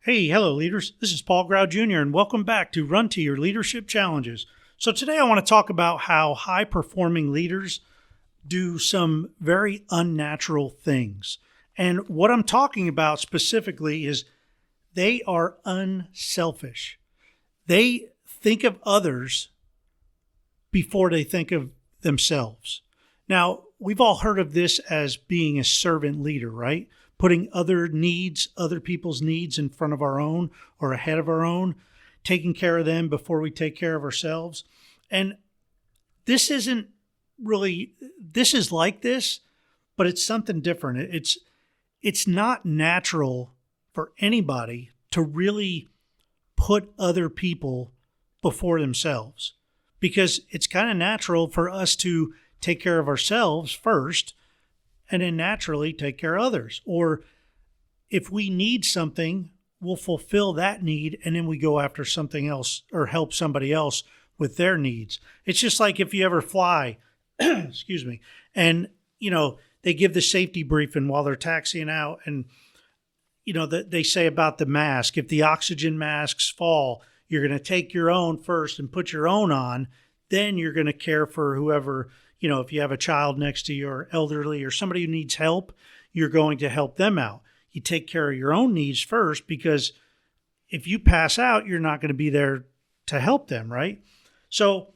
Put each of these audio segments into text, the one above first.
Hey, hello, leaders. This is Paul Grau Jr., and welcome back to Run to Your Leadership Challenges. So, today I want to talk about how high performing leaders do some very unnatural things. And what I'm talking about specifically is they are unselfish. They think of others before they think of themselves. Now, we've all heard of this as being a servant leader, right? Putting other people's needs in front of our own or ahead of our own, taking care of them before we take care of ourselves. And this isn't really, this is like this, but it's something different. It's not natural for anybody to really put other people before themselves, because it's kind of natural for us to take care of ourselves first and then naturally take care of others. Or if we need something, we'll fulfill that need and then we go after something else or help somebody else with their needs. It's just like if you ever fly, excuse me, and they give the safety briefing while they're taxiing out, and they say about the mask, if the oxygen masks fall, you're going to take your own first and put your own on, then you're going to care for whoever. If you have a child next to you or elderly or somebody who needs help, you're going to help them out. You take care of your own needs first, because if you pass out, you're not going to be there to help them, right? So,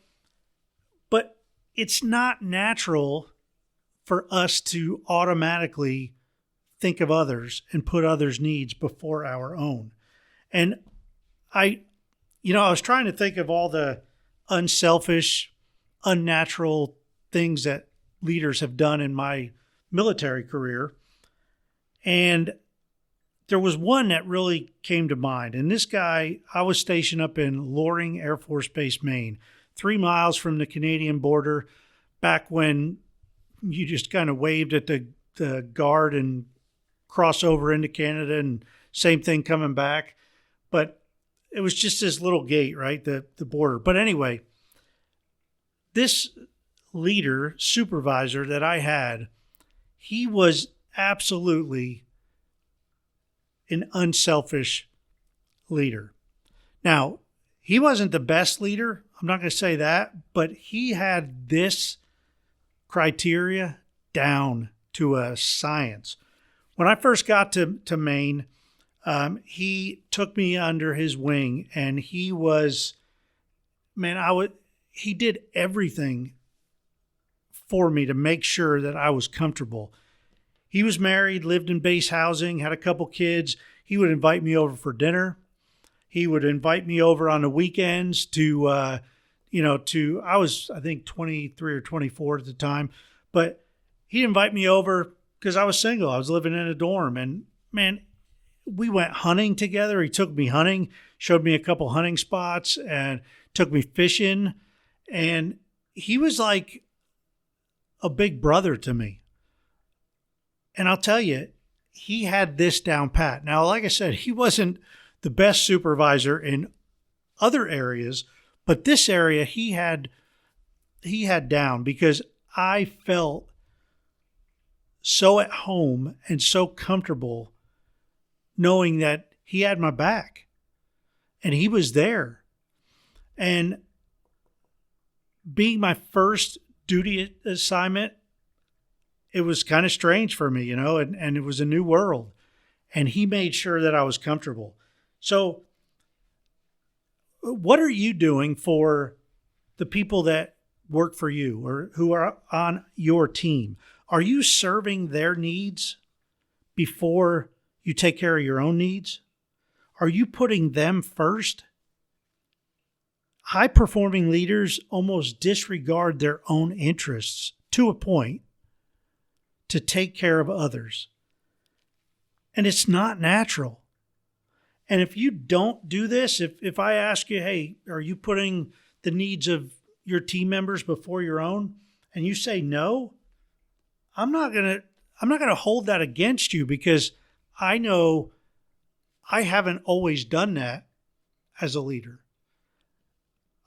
but it's not natural for us to automatically think of others and put others' needs before our own. And I was trying to think of all the unselfish, unnatural things that leaders have done in my military career. And there was one that really came to mind. And this guy, I was stationed up in Loring Air Force Base, Maine, 3 miles from the Canadian border, back when you just kind of waved at the guard and cross over into Canada, and same thing coming back. But it was just this little gate, right? The border. But anyway, this supervisor that I had, he was absolutely an unselfish leader. Now, he wasn't the best leader, I'm not going to say that, but he had this criteria down to a science. When I first got to Maine, he took me under his wing, and he did everything for me to make sure that I was comfortable. He was married, lived in base housing, had a couple kids. He would invite me over for dinner. He would invite me over on the weekends I was, I think, 23 or 24 at the time, but he'd invite me over because I was single. I was living in a dorm, and man, we went hunting together. He took me hunting, showed me a couple hunting spots, and took me fishing. And he was like a big brother to me. And I'll tell you, he had this down pat. Now, like I said, he wasn't the best supervisor in other areas, but this area he had down, because I felt so at home and so comfortable knowing that he had my back and he was there. And being my first duty assignment, it was kind of strange for me, and it was a new world. And he made sure that I was comfortable. So what are you doing for the people that work for you or who are on your team? Are you serving their needs before you take care of your own needs? Are you putting them first? High-performing leaders almost disregard their own interests to a point to take care of others. And it's not natural. And if you don't do this, if I ask you, hey, are you putting the needs of your team members before your own? And you say no, I'm not going to hold that against you, because I know I haven't always done that as a leader.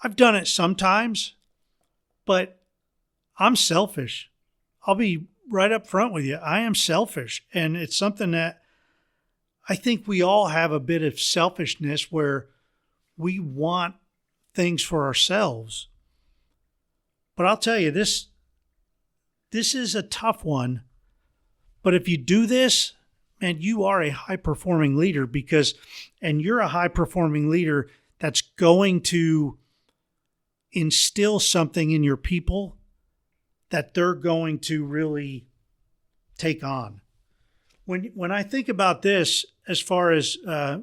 I've done it sometimes, but I'm selfish. I'll be right up front with you. I am selfish, and it's something that I think we all have a bit of selfishness where we want things for ourselves. But I'll tell you, this is a tough one. But if you do this, man, you are a high-performing leader and you're a high-performing leader that's going to instill something in your people that they're going to really take on. When I think about this as far as a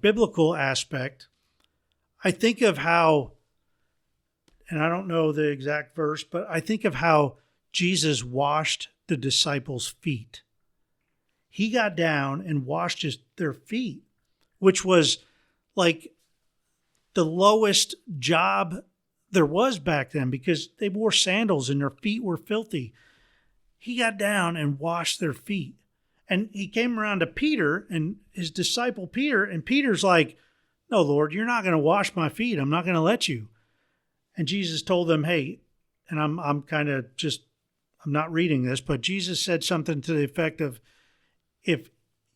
biblical aspect, I think of how, and I don't know the exact verse, but I think of how Jesus washed the disciples' feet. He got down and washed their feet, which was like the lowest job there was back then because they wore sandals and their feet were filthy. He got down and washed their feet. And he came around to Peter and his disciple Peter, and Peter's like, "No, Lord, you're not going to wash my feet. I'm not going to let you." And Jesus told them, "Hey," and I'm not reading this, but Jesus said something to the effect of, "If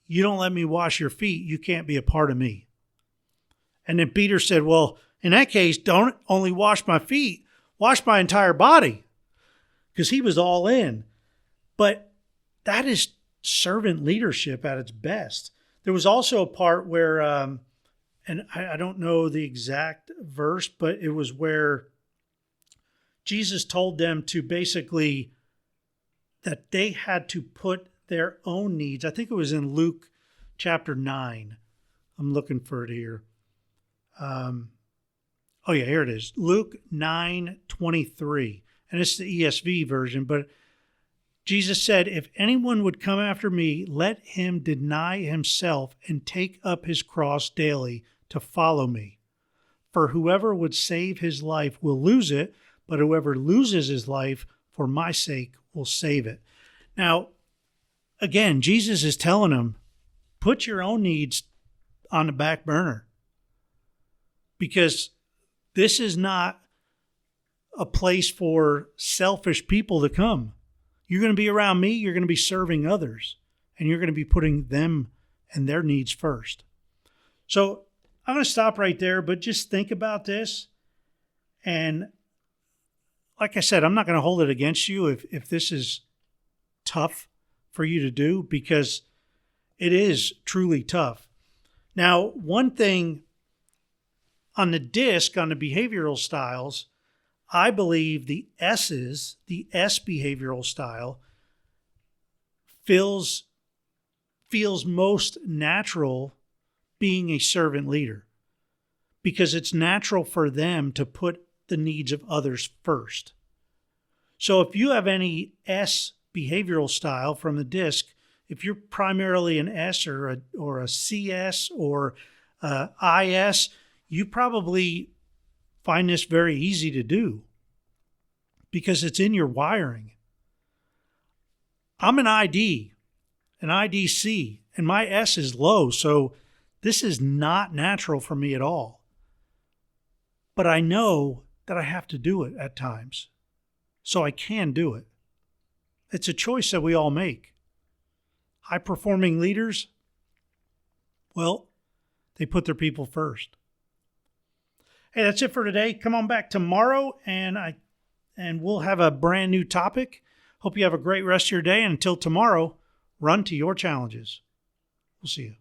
you don't let me wash your feet, you can't be a part of me." And then Peter said, "Well, in that case, don't only wash my feet, wash my entire body," because he was all in. But that is servant leadership at its best. There was also a part where, and I don't know the exact verse, but it was where Jesus told them to basically, that they had to put their own needs. I think it was in Luke chapter 9. I'm looking for it here. Here it is. Luke 9:23. And it's the ESV version, but Jesus said, "If anyone would come after me, let him deny himself and take up his cross daily to follow me. For whoever would save his life will lose it, but whoever loses his life for my sake will save it." Now, again, Jesus is telling them, put your own needs on the back burner, because this is not a place for selfish people to come. You're going to be around me, you're going to be serving others, and you're going to be putting them and their needs first. So I'm going to stop right there, but just think about this. And like I said, I'm not going to hold it against you if this is tough for you to do, because it is truly tough. Now, one thing on the disc, on the behavioral styles, I believe the S behavioral style feels most natural being a servant leader, because it's natural for them to put the needs of others first. So if you have any S behavioral style from the disc, if you're primarily an S or a CS or IS, you probably find this very easy to do because it's in your wiring. I'm an ID, an IDC, and my S is low, so this is not natural for me at all. But I know that I have to do it at times, so I can do it. It's a choice that we all make. High-performing leaders, well, they put their people first. Hey, that's it for today. Come on back tomorrow, and we'll have a brand new topic. Hope you have a great rest of your day. And until tomorrow, run to your challenges. We'll see you.